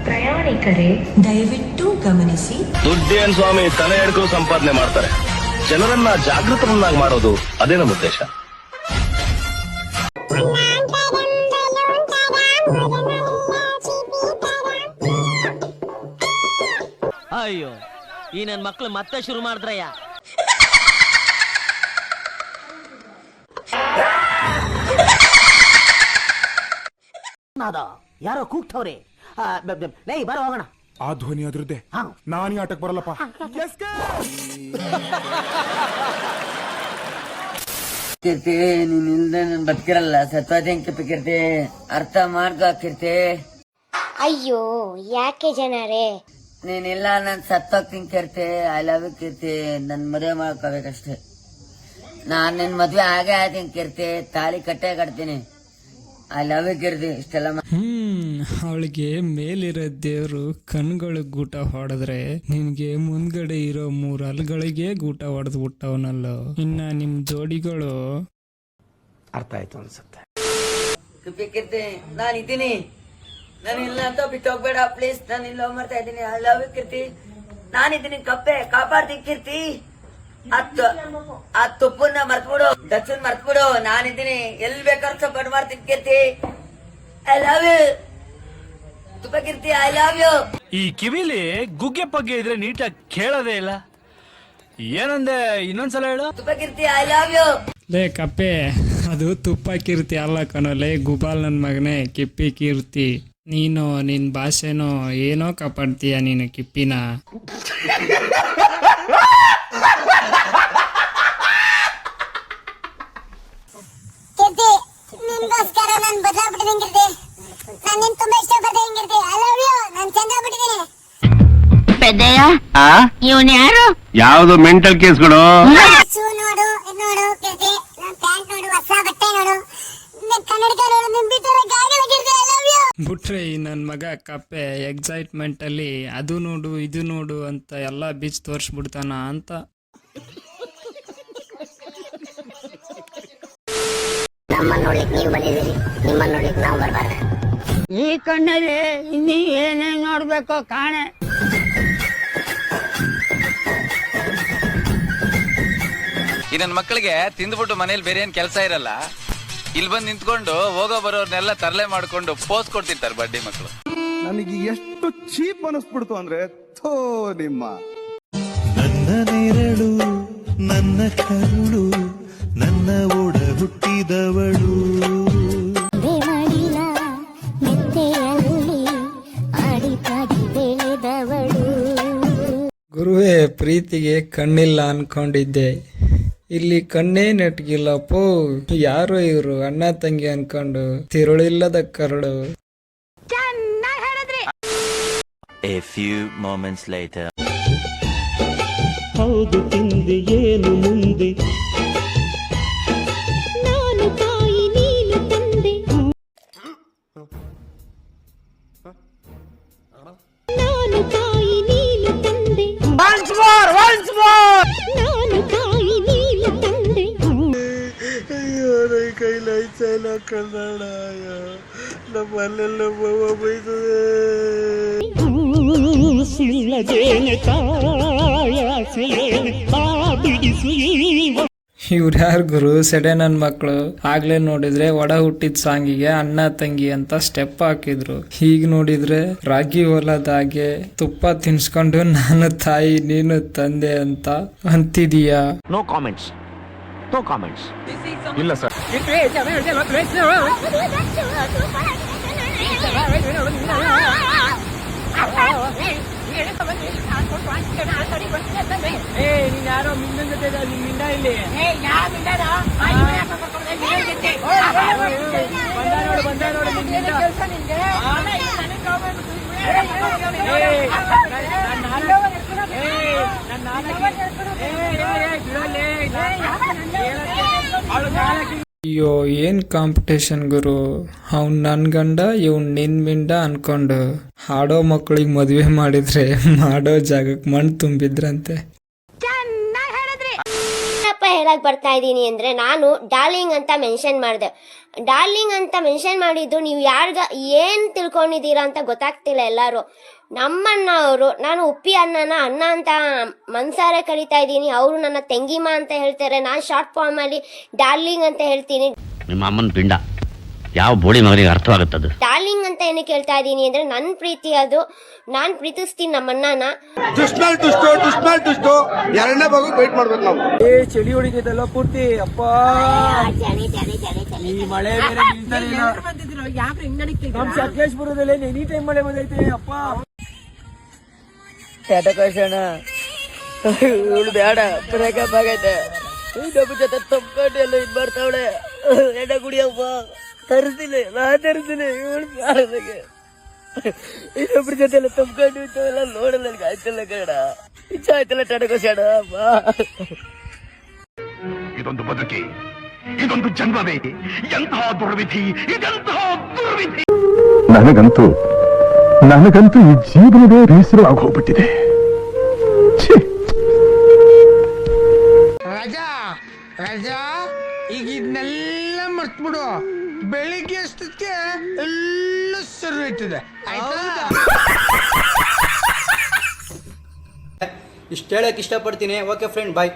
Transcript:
ಪ್ರಯಾಣಿಕರೇ ದಯವಿಟ್ಟು ಗಮನಿಸಿ. ದುಡ್ಡೇನ್ ಸ್ವಾಮಿ ತಲೆ ಎಡ್ಕೊಂಡು ಸಂಪಾದನೆ ಮಾಡ್ತಾರೆ. ಜನರನ್ನ ಜಾಗೃತರನ್ನಾಗಿ ಮಾಡೋದು ಅದೇ ನಮ್ಮ ಉದ್ದೇಶ. ಅಯ್ಯೋ, ಈ ನನ್ ಮಕ್ಳು ಮತ್ತೆ ಶುರು ಮಾಡಿದ್ರಯ್ಯ. ಯಾರೋ ಕೂಗ್ತವ್ರೆ. ಲೈ ಬರೋ ಹೋಗೋಣ. ಆ ಧ್ವನಿ ಅದ್ರದ್ದೇ. ನಾನೀ ಆಟಕ್ಕೆ ಬರಲ್ಲಪ್ಪ. ಕೀರ್ತಿ, ನೀನ್ ಇಲ್ದೆ ನನ್ ಬದುಕಿರಲ್ಲ, ಸತ್ವಾದಂಕ ಕೀರ್ತಿ, ಅರ್ಥ ಮಾಡ್ಕೋ ಕೀರ್ತಿ. ಅಯ್ಯೋ ಯಾಕೆ ಜನರೇ, ನೀನಿಲ್ಲ ನಾನ್ ಸತ್ತೋಗ್ತೀನಿ ಕೀರ್ತಿ. ಐ ಲವ್ ಯು ಕೀರ್ತಿ. ನನ್ ಮದುವೆ ಮಾಡ್ಕೋಬೇಕಷ್ಟೇ. ನಾನ್ ನಿನ್ ಮದ್ವೆ ಆಗೇ ಆಯ್ತೀನಿ ಕೀರ್ತಿ, ತಾಳಿ ಕಟ್ಟೆ ಕಟ್ತೀನಿ. ಐ ಲವ್ ಯು ಕೀರ್ತಿ. ಇಷ್ಟೆಲ್ಲ ಅವಳಿಗೆ ಮೇಲಿರೋ ದೇವ್ರು ಕಣ್ಗಳು ಗೂಟ ಹೊಡೆದ್ರೆ ನಿನ್ಗೆ ಮುಂದ್ಗಡೆ ಇರೋ 3 ಹಲ್ಗಳಿಗೆ ಗೂಟ ಹೊಡೆದ್ ಬಿಟ್ಟವನಲ್ಲೋ. ಇನ್ನ ನಿಮ್ ಜೋಡಿಗಳು ಅರ್ಥ ಆಯ್ತು ಅನ್ಸುತ್ತೆ. ಕೀರ್ತಿ, ನಾನ್ ಇದ್ದೀನಿ. ನಾನು ಇಲ್ಲ ಅಂತ ಬಿಟ್ಟು ಹೋಗ್ಬೇಡ ಪ್ಲೀಸ್. ನಾನು ಇಲ್ಲಿ ಲವ್ ಮಾಡ್ತಾ ಇದ್ದೀನಿ. ಐ ಲವ್ ಯು ಕೀರ್ತಿ. ನಾನಿದ್ದೀನಿ ಕಪ್ಪೆ, ಕಾಪಾಡ್ತೀನಿ ಕೀರ್ತಿ. ಆ ತುಪ್ಪನ್ನ ಮರ್ತ್ಬಿಡು, ದಕ್ಷನ್ ಮರ್ತ್ಬಿಡು. ನಾನಿದ್ದೀನಿ, ಎಲ್ಲಿ ಬೇಕಾದ್ರೂ ಸಪೋರ್ಟ್ ಮಾಡ್ತೀನಿ ಕೀರ್ತಿ. ಐ ಲವ್ ಯು ತುಪ್ಪ ಕೀರ್ತಿ. I love you. ಈ ಕಿವಿಲಿ ಗುಗ್ಗೆ ಪಗ್ಗೆ ಇದ್ರೆ ನೀಟಾಗಿ ಕೇಳೋದೇ ಇಲ್ಲ. ಏನಂದೆ ಇನ್ನೊಂದ್ಸಲ ಹೇಳು. ತುಪ್ಪ ಕೀರ್ತಿ. I love you. ಲೇ ಕಪ್ಪೆ, ಅದು ತುಪ್ಪ ಕೀರ್ತಿ ಅಲ್ಲ ಕಣೋ. ಲೇ ಗುಬಾಲ್ ನನ್ ಮಗನೇ, ಕಿಪ್ಪಿ ಕೀರ್ತಿ. ನೀನು ನಿನ್ ಭಾಷೆನೋ ಏನೋ ಕಾಪಾಡ್ತೀಯ ನೀನು ಕಿಪ್ಪಿನ. ಕೀರ್ತಿ ನಿನ್ಗೋಸ್ಕರ ನಾನು ಬದಲಾಗ್ಬಿಟ್ಟಿದ್ದೀನಿ ಕೀರ್ತಿ. ನಾನು ನಿನ್ ತುಂಬಾ ಇಷ್ಟಪಡ್ತೀನಿ ಕೀರ್ತಿ. I love you. ನಾನು ಚಂದ ಆಗ್ಬಿಟ್ಟಿದ್ದೀನಿ. ಪೆದ್ದಯ್ಯ, ಇವನ್ ಯಾರು? ಯಾವ್ದು ಮೆಂಟಲ್ ಕೇಸ್ಗಳು? ಶೂ ನೋಡು, ಇದು ನೋಡು ಕೀರ್ತಿ. ನನ್ನ ಪ್ಯಾಂಟ್ ನೋಡು, ಹೊಸ ಬಟ್ಟೆ ನೋಡು, ಕನ್ನಡಕ ನೋಡು, ನಿನ್ ಬಿಟ್ಟರೆ ಗಾಗಲ ಕೀರ್ತಿ. I love you. ಬಿಟ್ರೆ ಈ ನನ್ ಮಗ ಕಪ್ಪೆ ಎಕ್ಸೈಟ್ಮೆಂಟ್ ಅಲ್ಲಿ ಅದು ನೋಡು ಇದು ನೋಡು ಅಂತ ಎಲ್ಲಾ ಬೀಚ್ ತೋರ್ಸ್ಬಿಡ್ತಾನ ಅಂತ. ನಮ್ಮ ನೋಡ್ಲಿಕ್ಕೆ ನೀವು ಬಂದಿದ್ದೀರಿ, ನಿಮ್ಮ ನೋಡ್ಲಿಕ್ಕೆ ನಾವು ಬರ್ಬಾರ್ದ? ಈ ಕಣ್ಣಲ್ಲಿ ಇನ್ನೀ ಏನೇನ್ ನೋಡ್ಬೇಕೋ ಕಾಣೆ. ಈ ನನ್ನ ಮಕ್ಕಳಿಗೆ ತಿಂದ್ಬಿಟ್ಟು ಮನೇಲಿ ಬೇರೆ ಏನ್ ಕೆಲಸ ಇರಲ್ಲ. ಇಲ್ಲಿ ಬಂದು ನಿಂತ್ಕೊಂಡು ಹೋಗೋ ಬರೋರ್ನೆಲ್ಲ ತರಲೆ ಮಾಡ್ಕೊಂಡು ಪೋಸ್ ಕೊಡ್ತಿರ್ತಾರೆ ಬಡ್ಡಿ ಮಕ್ಕಳು. ನನಗೆ ಎಷ್ಟು ಚೀಪ್ ಅನಿಸ್ಬಿಡ್ತು ಅಂದ್ರೆ ಥೋ ನಿಮ್ಮ. ನನ್ನ ನೆರಳು, ನನ್ನ ಕರುಳು, ನನ್ನ ಒಡ ಹುಟ್ಟಿದವಳು. ಮಾಡಿಲ್ಲ ಮೆತ್ತೆಯಲ್ಲಿ ಆಡಿ ಪಾಡಿ ಬೆಳೆದವಳು. ಗುರುವೇ, ಪ್ರೀತಿಗೆ ಕಣ್ಣಿಲ್ಲ ಅನ್ಕೊಂಡಿದ್ದೆ, ಇಲ್ಲಿ ಕಣ್ಣೇ ನೆಟ್ಗಿಲ್ಲಪ್ಪೋ. ಯಾರು ಇವ್ರು ಅಣ್ಣ ತಂಗಿ ಅನ್ಕೊಂಡು ತಿರುಳಿಲ್ಲದ curd. A few moments later. ಹೌದು ತಿಂದೆ ಏನು ಮುಂದೆ, ನಾನು ತಾಯಿ ನೀನು ತಂದೆ. ನಾನು ತಾಯಿ ನೀನು ತಂದೆ. ನಾನು ತಾಯಿ ನೀನು ತಂದೆ. ಕೈಲಾಯ್ತಲ್ಲ ಕನ್ನಡ, ನಮ್ಮಲ್ಲೆಲ್ಲ ಬೈತದೆ. ಇವ್ರು ಯಾರು ಗುರು? ಸೆಡೆ ನನ್ ಮಕ್ಳು. ಆಗ್ಲೇ ನೋಡಿದ್ರೆ ಒಡ ಹುಟ್ಟಿದ ಸಾಂಗಿಗೆ ಅಣ್ಣ ತಂಗಿ ಅಂತ ಸ್ಟೆಪ್ ಹಾಕಿದ್ರು. ಈಗ ನೋಡಿದ್ರೆ ರಾಗಿ ಹೊಲದಾಗೆ ತುಪ್ಪ ತಿನ್ಸ್ಕೊಂಡು ನಾನು ತಾಯಿ ನೀನು ತಂದೆ ಅಂತ ಅಂತಿದೀಯಾ? No comments, no comments. ಇಲ್ಲ ಸರ್. ನೀನ್ ಯಾರೋ ಮಿಂಡನ್ ಜೊತೆ ಮಿಂಡ ಇಲ್ಲಿ ಬಂದ ನೋಡು. ಅಯ್ಯೋ, ಏನ್ ಕಾಂಪಿಟೇಷನ್ ಗುರು. ಅವ್ನ್ ನನ್ ಗಂಡ, ಇವ್ನ್ ನಿನ್ ಮಿಂಡ ಅನ್ಕೊಂಡು ಹಾಡೋ ಮಕ್ಕಳಿಗೆ ಮದ್ವೆ ಮಾಡಿದ್ರೆ ಮಾಡೋ ಜಾಗಕ್ಕೆ ಮಣ್ಣು ತುಂಬಿದ್ರಂತೆ. ಡೈಲಾಗ್ ಬರ್ತಾ ಇದ್ದೀನಿ ಅಂದ್ರೆ, ನಾನು ಡಾರ್ಲಿಂಗ್ ಅಂತ ಮೆನ್ಷನ್ ಮಾಡಿದೆ. ಡಾರ್ಲಿಂಗ್ ಅಂತ ಮೆನ್ಷನ್ ಮಾಡಿದ್ದು ನೀವು ಏನ್ ತಿಳ್ಕೊಂಡಿದ್ದೀರಾ ಅಂತ ಗೊತ್ತಾಗ್ತಿಲ್ಲ ಎಲ್ಲಾರು. ನಮ್ಮಣ್ಣ ಅವರು, ನಾನು ಉಪ್ಪಿ ಅಣ್ಣನ ಅಣ್ಣ ಅಂತ ಮನ್ಸಾರೆ ಕರಿತಾ ಇದ್ದೀನಿ, ಅವರು ನನ್ನ ತೆಂಗಿಮ ಅಂತ ಹೇಳ್ತಾರೆ, ನಾನು ಶಾರ್ಟ್ ಫಾರ್ಮ್ ಅಲ್ಲಿ ಡಾರ್ಲಿಂಗ್ ಅಂತ ಹೇಳ್ತೀನಿ. ನಿಮ್ಮ ಅಮ್ಮನ ಪಿಂಡ ಯಾವ ಬೋಳಿ ಮಗನಿಗೆ ಅರ್ಥವಾಗುತ್ತದು. ಡಾರ್ಲಿಂಗ್ ಅಂತ ಏನಕ್ಕೆ ಹೇಳ್ತಾ ಇದ್ದೀನಿ ಅಂದ್ರೆ, ನನ್ನ ಪ್ರೀತಿ ಅದು, ನಾನ್ ಪ್ರೀತಿಸ್ತೀನಿ ನಮ್ಮಣ್ಣನ. ಎರಡನೇ ಭಾಗ ವೇಟ್ ಮಾಡ್ಬೇಕು ನಾವು. ಚಳಿ ಹೊಡಿತೈತಲ್ಲ ಪೂರ್ತಿ ಅಪ್ಪ, ಈ ಮಳೆ ಬೇರೆ ನಮ್ ಸಕಲೇಶ್ಪುರದಲ್ಲಿ ಎನಿ ಟೈಮ್ ಮಳೆ ಬಂದೈತೆ ಅಪ್ಪ. ಕಳ್ಸೋಣ, ಇವಳು ಬೇಡ, ಬ್ರೇಕಪ್ ಆಗೈತೆ, ಇನ್ನೊಬ್ಬ ಜೊತೆ ತಪ್ಕೊಂಡು ಎಲ್ಲ ಇದ್ ಬರ್ತಾವಳೆ, ಎಣ್ಣೆ ಕುಡಿಯಪ್ಪ, ತರಿಸ್ತೀನಿ, ನಾನ್ ತರಿಸ್ತೀನಿ, ಇವಳು ಬೇಡದಾಗೆ ಇನ್ನೊಬ್ರ ಜೊತೆ ಎಲ್ಲ ತಪ್ಕೊಂಡು ಇಂಥವೆಲ್ಲ ನೋಡಲ್ಲ, ನನಗೆ ಆಯ್ತಲ್ಲ ಕಣ, ಇಚ್ಛೆ ಆಯ್ತಲ್ಲ ಟಡಕೋಸೋಣ ಅಪ್ಪ. ಇದೊಂದು ಬದುಕಿ, ಇದೊಂದು ಜನ್ಮವೇ, ಎಂತಹ ದುರ್ವಿಧಿ, ಇದೆಂತಹ ದುರ್ವಿಧಿ. ನನಗಂತೂ ಈ ಜೀವನವೇ ಬೇಸರ ಆಗೋಗ್ಬಿಟ್ಟಿದೆ. ರಾಜಾ ಈಗ ಇದನ್ನೆಲ್ಲ ಮರ್ತ್ಬಿಡು, ಬೆಳಿಗ್ಗೆ ಅಷ್ಟಕ್ಕೆ ಎಲ್ಲ ಸರಿ ಹೋಯ್ತದೆ, ಆಯ್ತಾ? ಇಷ್ಟು ಹೇಳಕ್ ಇಷ್ಟಪಡ್ತೀನಿ. ಓಕೆ ಫ್ರೆಂಡ್, ಬಾಯ್.